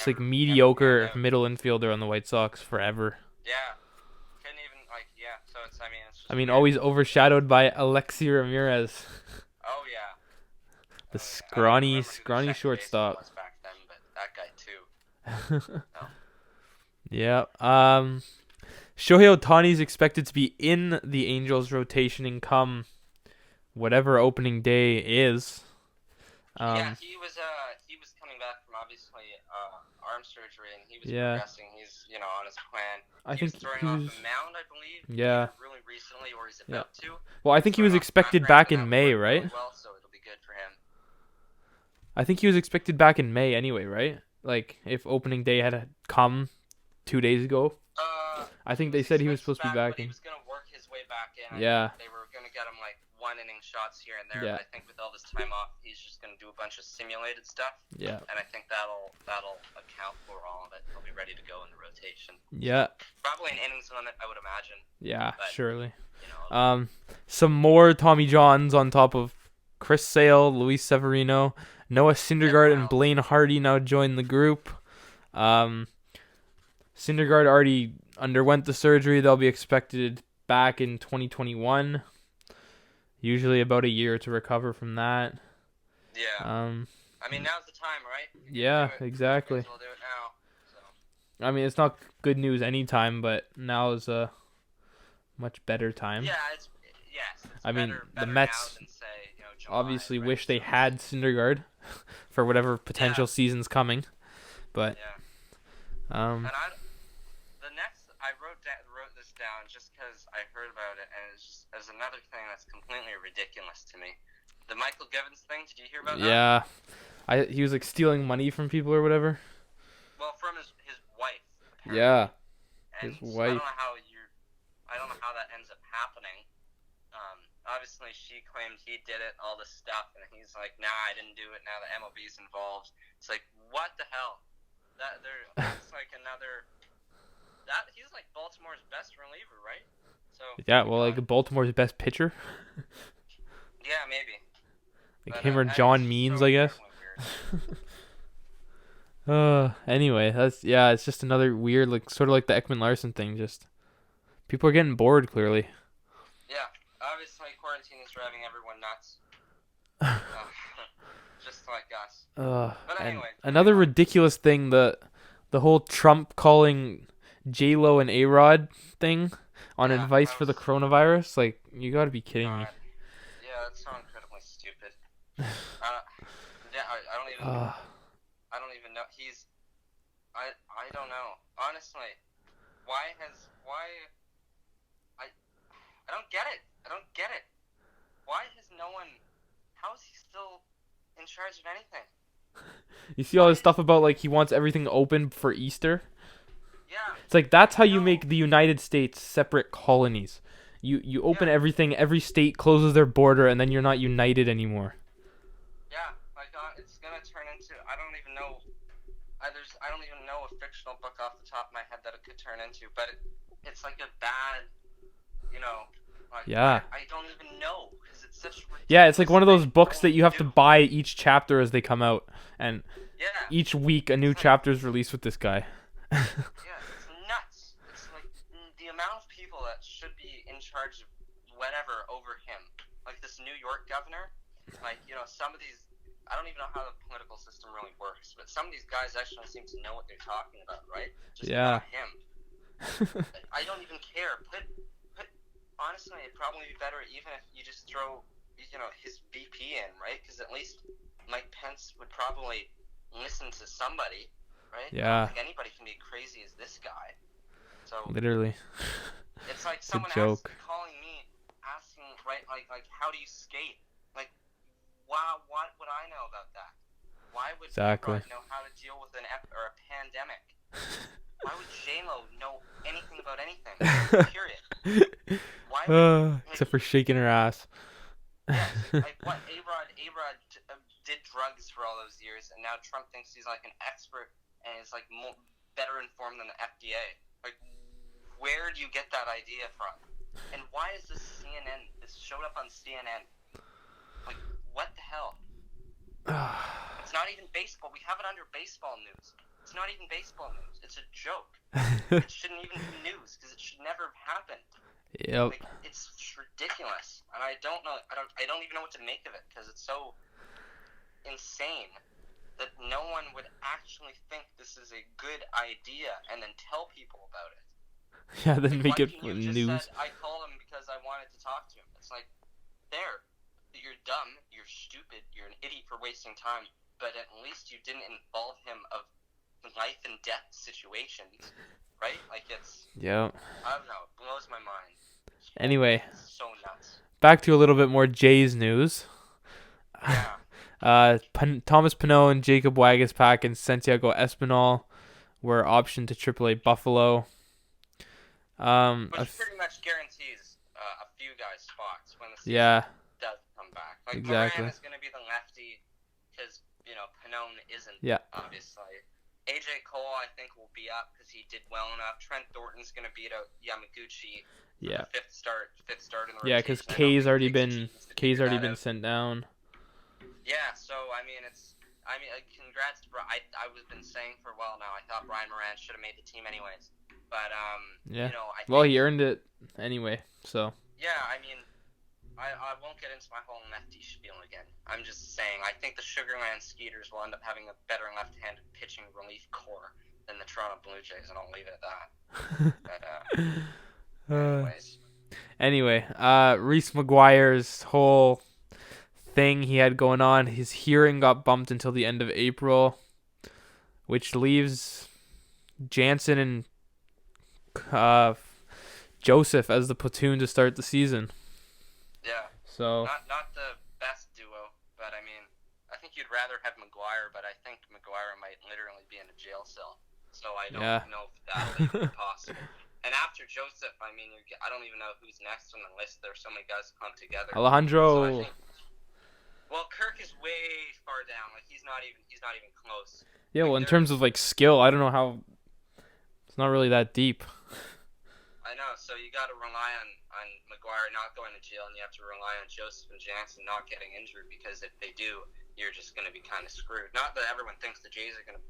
like mediocre middle infielder on the White Sox forever.
Yeah, couldn't even So it's it's just
always overshadowed by Alexi Ramirez.
Oh yeah,
the scrawny shortstop.
Back then, but that guy too. Oh.
Yeah. Shohei Ohtani is expected to be in the Angels rotation and come whatever opening day is.
Yeah, he was coming back from obviously arm surgery, and he was progressing. He's on his plan. He was throwing off the mound, I believe.
Yeah.
Really recently, or he's about to.
Well, I think he was expected back in May, right?
Well, so it'll be good for him.
I think he was expected back in May anyway, right? Like if opening day had come 2 days ago. I think they said he was supposed to be back in.
He was gonna work his way back in.
Yeah.
They were gonna get him like 1 inning shots here and there.
Yeah.
But I think with all this time off, he's just gonna do a bunch of simulated stuff.
Yeah.
And I think that'll account for all of it. He'll be ready to go in the rotation.
Yeah.
Probably an innings limit, I would imagine.
Yeah,
but,
surely. Some more Tommy Johns on top of Chris Sale, Luis Severino, Noah Syndergaard, and Blaine Hardy now join the group. Syndergaard already underwent the surgery. They'll be expected back in 2021. Usually about a year to recover from that.
Yeah. I mean, now's the time, right?
Yeah, exactly.
We'll do it now. So.
I mean, it's not good news anytime, but now is a much better time.
Yeah, it's
better the
now
Mets
than, say, July,
obviously
right?
wish they had Syndergaard for whatever potential season's coming, but
and I wrote this down just because I heard about it, and it's another thing that's completely ridiculous to me. The Michael Givens thing. Did you hear about that?
Yeah, he was like stealing money from people or whatever.
Well, from his wife. Apparently.
Yeah,
and
his wife.
I don't know how that ends up happening. Obviously, she claimed he did it, all this stuff, and he's like, "Nah, I didn't do it." Now the MLB's involved. It's like, what the hell? That's like another. He's like Baltimore's best reliever, right? So.
Yeah, well, like Baltimore's best pitcher.
Yeah, maybe.
Like him or John Means,
so
I guess. Anyway, it's just another weird, like sort of like the Ekman Larson thing. Just people are getting bored, clearly.
Yeah, obviously quarantine is driving everyone nuts. Just like us. But anyway,
another ridiculous thing, the whole Trump calling J-Lo and A-Rod thing on advice for the coronavirus. Like, you got to be kidding me.
Yeah, that's so incredibly stupid. I don't even know. I don't know. Honestly, I don't get it. Why has no one? How is he still in charge of anything?
You see all this stuff about like he wants everything open for Easter?
Yeah.
It's like that's how you make the United States separate colonies. You open everything, every state closes their border, and then you're not united anymore.
Yeah, like it's gonna turn into I don't even know a fictional book off the top of my head that it could turn into, but it's like a bad, like I don't even know because it's such.
Yeah, it's like one of those books that you have to buy each chapter as they come out, and each week a new chapter is released with this guy.
Yeah, it's nuts. It's like the amount of people that should be in charge of whatever over him, like this New York governor, like some of these. I don't even know how the political system really works, but some of these guys actually seem to know what they're talking about, right? Just not him. I don't even care. Put honestly, it'd probably be better even if you just throw, his VP in, right? Because at least Mike Pence would probably listen to somebody, right? I don't
Yeah,
think anybody can be crazy as this guy. So
literally.
it's like
It's a
someone
joke.
calling me, asking, right, like how do you skate? Like, wow, what would I know about that? Why would
Exactly.
A-Rod know how to deal with or a pandemic? Why would J-Lo know anything about anything? Period. Why would
Except for shaking her ass.
yes, like what? A-Rod did drugs for all those years, and now Trump thinks he's like an expert and is like better informed than the FDA. Like, where do you get that idea from? And why is this CNN? This showed up on CNN. Like, what the hell? It's not even baseball. We have it under baseball news. It's not even baseball news. It's a joke. It shouldn't even be news because it should never have happened.
Yep.
Like, it's just ridiculous, and I don't know. I don't even know what to make of it because it's so insane that no one would actually think this is a good idea and then tell people about it.
Yeah, then
Like,
make
why
it
can you
news.
just said I called him because I wanted to talk to him? It's like, there, you're dumb, you're stupid, you're an idiot for wasting time, but at least you didn't involve him of life and death situations, right? Like, it's,
Yep.
I don't know, it blows my mind.
Anyway,
It's so nuts.
back to a little bit more Jays news.
Yeah.
Thomas Pinot and Jacob Waguespack and Santiago Espinal were optioned to AAA Buffalo.
Which pretty much guarantees a few guys' spots when the season
Yeah,
does come back. Like,
exactly.
Moran is going to be the lefty because, Pinot isn't,
Yeah.
obviously. AJ Cole, I think, will be up because he did well enough. Trent Thornton's going to beat out Yamaguchi for
Yeah.
the fifth start in the
Yeah,
rotation.
because K's already been
out.
sent down.
Yeah, so, congrats to Brian. I've been saying for a while now, I thought Brian Moran should have made the team anyways. But,
Yeah.
I
Well,
think,
he earned it anyway, so.
yeah, I won't get into my whole lefty spiel again. I'm just saying, I think the Sugarland Skeeters will end up having a better left-handed pitching relief core than the Toronto Blue Jays, and I'll leave it at that. But, anyways.
Anyway, Reese McGuire's whole thing he had going on, his hearing got bumped until the end of April, which leaves Jansen and Joseph as the platoon to start the season.
Yeah.
So
not the best duo, but I think you'd rather have McGuire, but I think McGuire might literally be in a jail cell. So I don't know if that'll even be possible. And after Joseph, I don't even know who's next on the list. There's so many guys clumped together.
Alejandro.
So well, Kirk is way far down. Like he's not even close.
Yeah, well, in terms of like skill, I don't know how. It's not really that deep.
I know. So you got to rely on McGuire not going to jail, and you have to rely on Joseph and Jansen not getting injured because if they do, you're just going to be kind of screwed. Not that everyone thinks the Jays are going to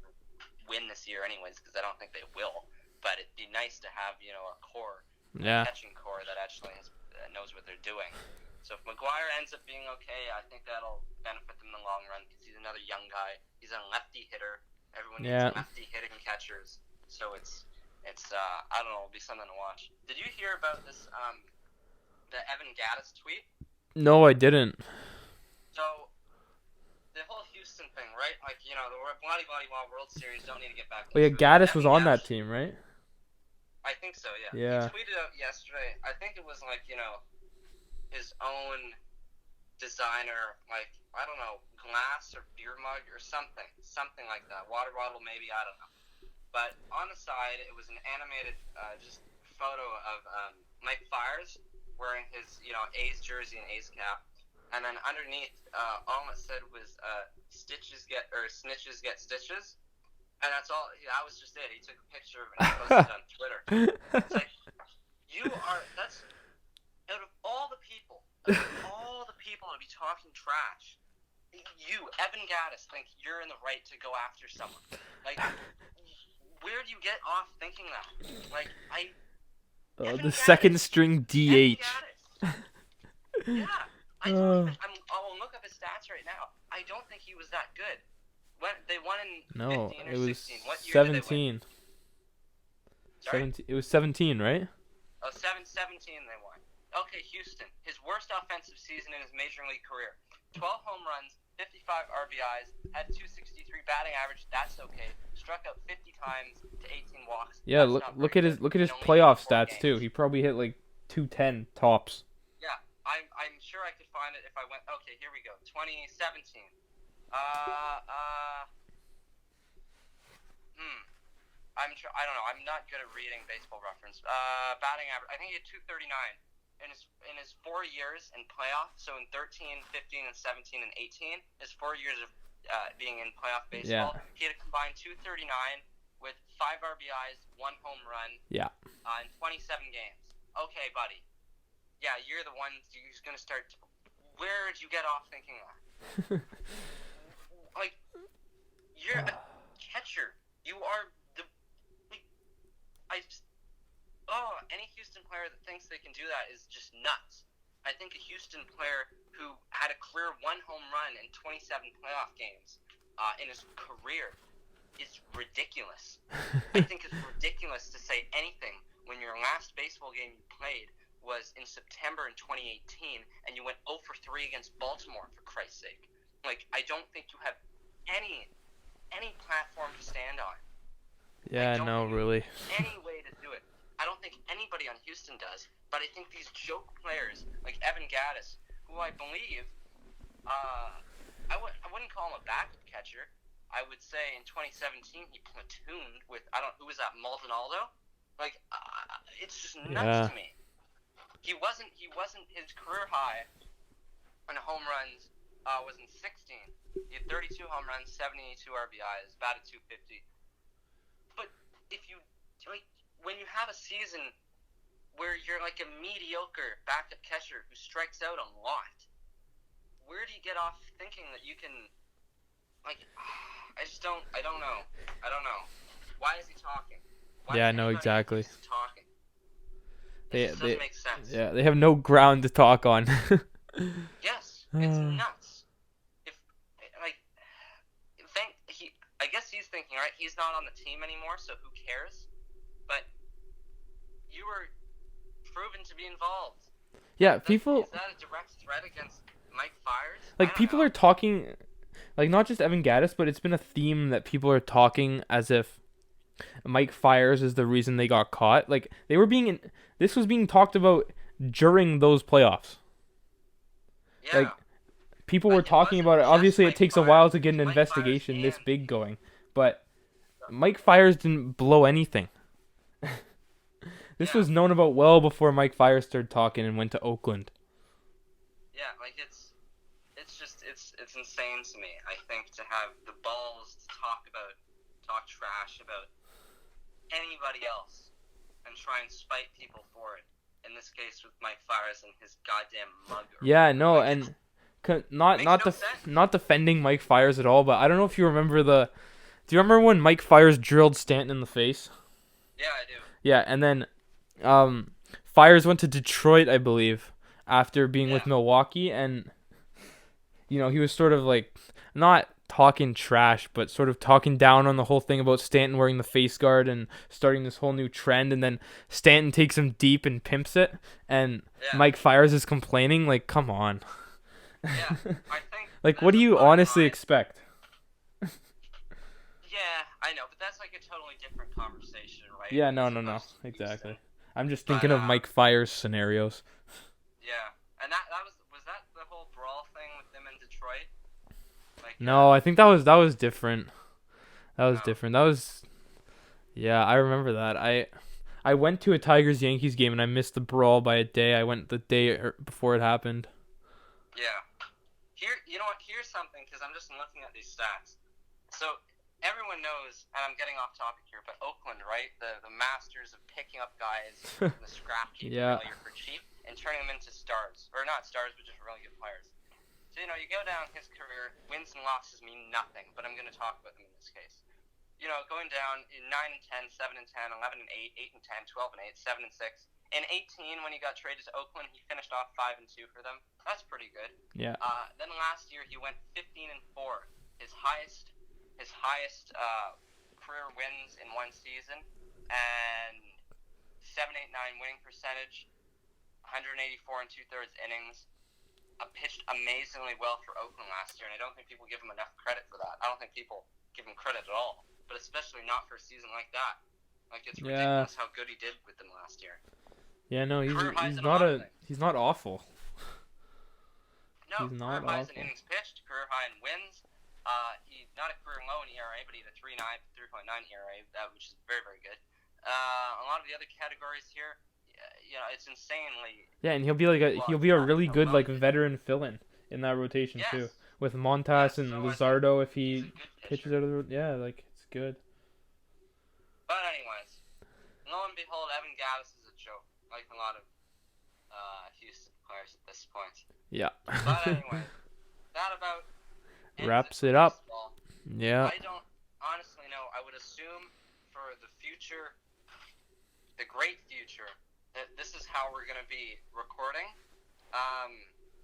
win this year, anyways, because I don't think they will. But it'd be nice to have a core, a catching core that actually knows what they're doing. So if McGuire ends up being okay, I think that'll benefit them in the long run because he's another young guy. He's a lefty hitter. Everyone needs lefty hitting catchers. So it's I don't know, it'll be something to watch. Did you hear about this the Evan Gattis tweet?
No, I didn't.
So the whole Houston thing, right? Like, the Bloody World Series don't need to get back.
Well, yeah, Gattis was on that team, right?
I think so, yeah.
Yeah.
He tweeted out yesterday, I think it was like, his own designer, like, I don't know, glass or beer mug or something like that. Water bottle, maybe, I don't know. But on the side, it was an animated just photo of Mike Fiers wearing his, A's jersey and A's cap. And then underneath, all it said was snitches get stitches. And that's all. That was just it. He took a picture of it and posted it on Twitter. It's like, that's out of all the people to be talking trash, you, Evan Gattis, think you're in the right to go after someone. Like, where do you get off thinking that? Like,
the second string DH.
Yeah. I'll look up his stats right now. I don't think he was that good. They won in 15 or 16. What year
17.
did they win? Sorry?
17. It was 17, right?
Oh, 17 they won. Okay, Houston. His worst offensive season in his major league career. 12 home runs, 55 RBIs, had 263 batting average. That's okay. Struck out 50 times to 18 walks.
Yeah,
That's
look
not
look
very
at his
good
look at
in
his
only
playoff
84
stats too.
games.
He probably hit like 210 tops.
Yeah, I'm sure I could find it if I went. Okay, here we go. 2017. Uh, uh, hmm. I don't know. I'm not good at reading Baseball Reference. Batting average. I think he had 239 in his 4 years in playoff. So in 13, 15, and 17 and 18, his 4 years of being in playoff baseball,
Yeah.
he had a combined 239 with 5 RBIs, 1 home run,
Yeah.
in 27 games. Okay, buddy. Yeah, you're the one who's gonna start. Where did you get off thinking that? Like, you're a catcher. You are the. Any Houston player that thinks they can do that is just nuts. I think a Houston player who had a career 1 home run in 27 playoff games in his career is ridiculous. I think it's ridiculous to say anything when your last baseball game you played was in September in 2018 and you went 0 for 3 against Baltimore, for Christ's sake. Like, I don't think you have any platform to stand on.
Yeah, no, really.
Any way to do it. I don't think anybody on Houston does, but I think these joke players like Evan Gattis, who I believe, I wouldn't call him a backup catcher. I would say in 2017 he platooned with, who was that, Maldonado? Like, it's just nuts to me. He wasn't his career high on home runs was in 16. He had 32 home runs, 72 RBIs, batted 250. But if you when you have a season where you're like a mediocre backup catcher who strikes out a lot, where do you get off thinking that you can, like, I don't know. Why is he talking?
Yeah, no, exactly.
Talking. It just doesn't make sense.
Yeah, they have no ground to talk on.
Yes, it's nuts. I guess he's thinking, right, he's not on the team anymore, so who cares? But you were proven to be involved.
Yeah,
Is
people.
that a direct threat against Mike Fiers?
Like, people are talking, like, not just Evan Gattis, but it's been a theme that people are talking as if Mike Fiers is the reason they got caught. Like, this was being talked about during those playoffs.
Yeah.
Like, people were talking about it. Obviously, it takes a while to get an investigation this big going, but Mike Fiers didn't blow anything. This was known about well before Mike Fiers started talking and went to Oakland.
Yeah, like, it's insane to me. I think to have the balls to talk trash about anybody else and try and spite people for it. In this case, with Mike Fiers and his goddamn mug.
Yeah, no, and not defending Mike Fiers at all, but I don't know if you remember Do you remember when Mike Fiers drilled Stanton in the face?
Yeah, I do.
Yeah, and then Fiers went to Detroit, I believe, after being with Milwaukee, and he was sort of like not talking trash, but sort of talking down on the whole thing about Stanton wearing the face guard and starting this whole new trend, and then Stanton takes him deep and pimps it, and Mike Fiers is complaining, like, come on.
Yeah, I think.
Like, what do you honestly expect?
Yeah, I know, but that's like a totally different conversation, right?
Yeah, no, exactly. I'm just thinking of Mike Fiers scenarios.
Yeah, and that was that the whole brawl thing with them in Detroit? Like,
no, I think that was different. That was different. That was, yeah, I remember that. I went to a Tigers-Yankees game and I missed the brawl by a day. I went the day before it happened.
Yeah. You know what? Here's something, because I'm just looking at these stats. So everyone knows, and I'm getting off topic here, but Oakland, right? The masters of picking up guys in the scrap heap earlier for cheap and turning them into stars. Or not stars, but just really good players. So, you go down his career, wins and losses mean nothing, but I'm going to talk about them in this case. Going down in 9 and 10, 7 and 10, 11 and 8, 8 and 10, 12 and 8, 7 and 6. In 18, when he got traded to Oakland, he finished off 5 and 2 for them. That's pretty good.
Yeah.
Then last year he went 15 and 4, his highest career wins in one season, and 7.89 winning percentage. 184 and two-thirds innings. Pitched amazingly well for Oakland last year, and I don't think people give him enough credit for that. I don't think people give him credit at all, but especially not for a season like that. Like, it's
Yeah.
ridiculous how good he did with them last year.
Yeah, no,
Career highs
he's
in a
not
lot of things.
he's not awful.
No,
He's not
career highs in
awful.
innings pitched, career high in wins. He not a career low in ERA, but he had a 3.9 ERA, which is very, very good. A lot of the other categories here, it's insanely.
Yeah, and he'll be a really good like veteran fill-in that rotation
Yes.
too, with Montas and
So
Luzardo if
he's
he
a good
pitches
pitcher.
out of the yeah, like it's good.
But anyways, lo and behold, Evan Gattis is a joke, like a lot of Houston players at this point.
Yeah.
But anyway, that about
Wraps
it
it up.
baseball.
Yeah.
I don't honestly know. I would assume for the future, the great future, that this is how we're going to be recording.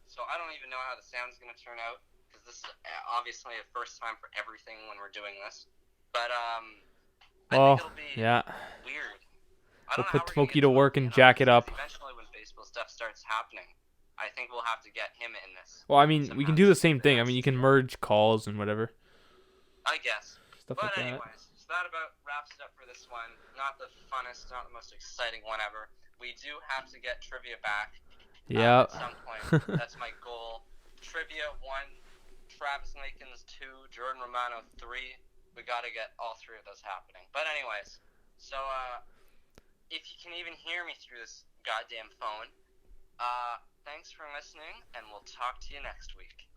So I don't even know how the sound's going to turn out, because this is obviously a first time for everything when we're doing this. But I think it'll be weird. I
We'll
don't know
put
how we're going
Smokey
to
to work and jack it up.
Eventually, when baseball stuff starts happening, I think we'll have to get him in this.
Well, I mean, we can do the same thing. I mean, you can merge calls and whatever.
I guess.
Stuff
But
like
anyways, so that about wraps it up for this one. Not the funnest, not the most exciting one ever. We do have to get trivia back.
Yeah.
At some point. That's my goal. Trivia 1, Travis Lakins 2, Jordan Romano 3. We got to get all three of those happening. But anyways, so if you can even hear me through this goddamn phone, thanks for listening, and we'll talk to you next week.